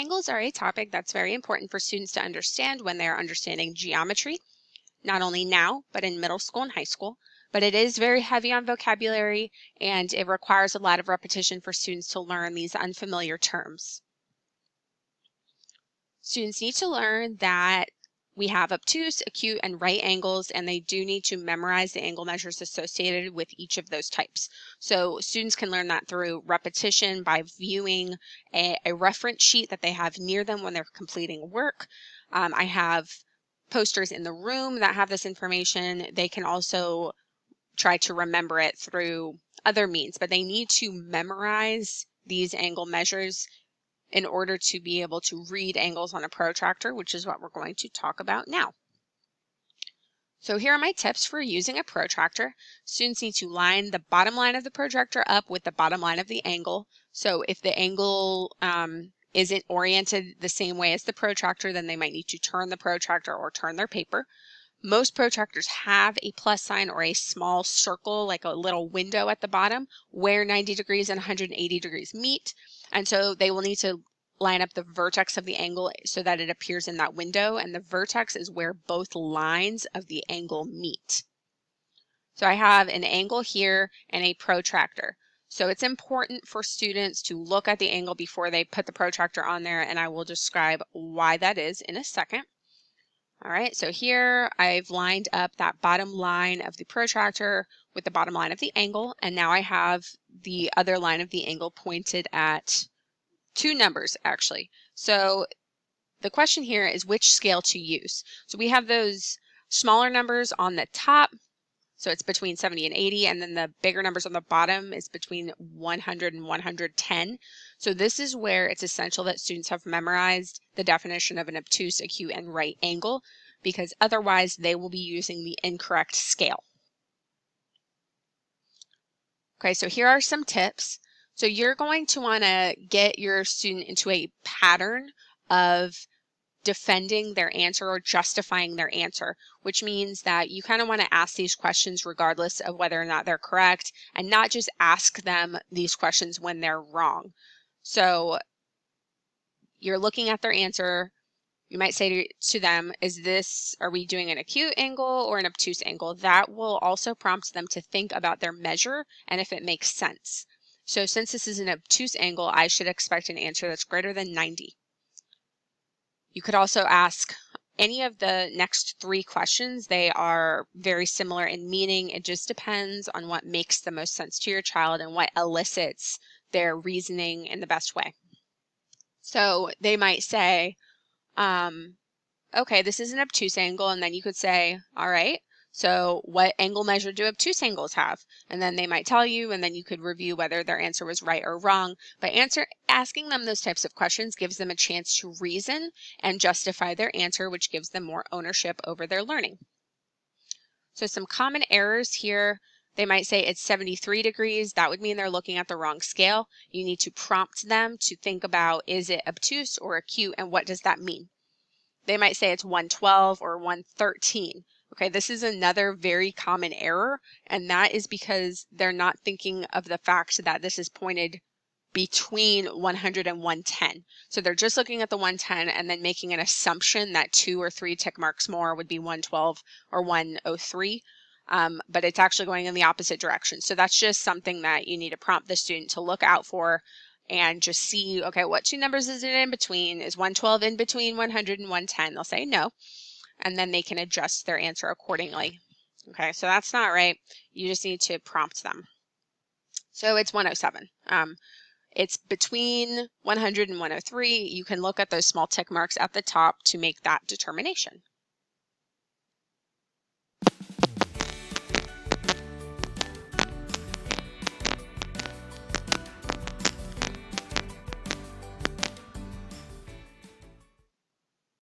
angles are a topic that's very important for students to understand when they are understanding geometry, not only now, but in middle school and high school. But it is very heavy on vocabulary, and it requires a lot of repetition for students to learn these unfamiliar terms. Students need to learn that we have obtuse, acute, and right angles, and they do need to memorize the angle measures associated with each of those types. So students can learn that through repetition by viewing a reference sheet that they have near them when they're completing work. I have posters in the room that have this information. They can also try to remember it through other means, but they need to memorize these angle measures in order to be able to read angles on a protractor, which is what we're going to talk about now. So here are my tips for using a protractor. Students need to line the bottom line of the protractor up with the bottom line of the angle. So if the angle isn't oriented the same way as the protractor, then they might need to turn the protractor or turn their paper. Most protractors have a plus sign or a small circle, like a little window at the bottom, where 90 degrees and 180 degrees meet. And so they will need to line up the vertex of the angle so that it appears in that window, and the vertex is where both lines of the angle meet. So I have an angle here and a protractor. So it's important for students to look at the angle before they put the protractor on there, and I will describe why that is in a second. All right, so here I've lined up that bottom line of the protractor with the bottom line of the angle, and now I have the other line of the angle pointed at two numbers, actually. So the question here is which scale to use. So we have those smaller numbers on the top, so it's between 70 and 80, and then the bigger numbers on the bottom is between 100 and 110. So this is where it's essential that students have memorized the definition of an obtuse, acute, and right angle, because otherwise they will be using the incorrect scale. Okay, so here are some tips. So you're going to want to get your student into a pattern of defending their answer or justifying their answer, which means that you kind of want to ask these questions regardless of whether or not they're correct, and not just ask them these questions when they're wrong. So you're looking at their answer. You might say to them, are we doing an acute angle or an obtuse angle? That will also prompt them to think about their measure and if it makes sense. So since this is an obtuse angle, I should expect an answer that's greater than 90. You could also ask any of the next three questions. They are very similar in meaning. It just depends on what makes the most sense to your child and what elicits their reasoning in the best way. So they might say, okay, this is an obtuse angle, and then you could say, all right, so what angle measure do obtuse angles have? And then they might tell you, and then you could review whether their answer was right or wrong. But asking them those types of questions gives them a chance to reason and justify their answer, which gives them more ownership over their learning. So some common errors here. They might say it's 73 degrees. That would mean they're looking at the wrong scale. You need to prompt them to think about, is it obtuse or acute, and what does that mean? They might say it's 112 or 113. Okay, this is another very common error, and that is because they're not thinking of the fact that this is pointed between 100 and 110. So they're just looking at the 110 and then making an assumption that 2 or 3 tick marks more would be 112 or 103, but it's actually going in the opposite direction. So that's just something that you need to prompt the student to look out for and just see, okay, what two numbers is it in between? Is 112 in between 100 and 110? They'll say no, and then they can adjust their answer accordingly. Okay, so that's not right. You just need to prompt them. So it's 107. It's between 100 and 103. You can look at those small tick marks at the top to make that determination.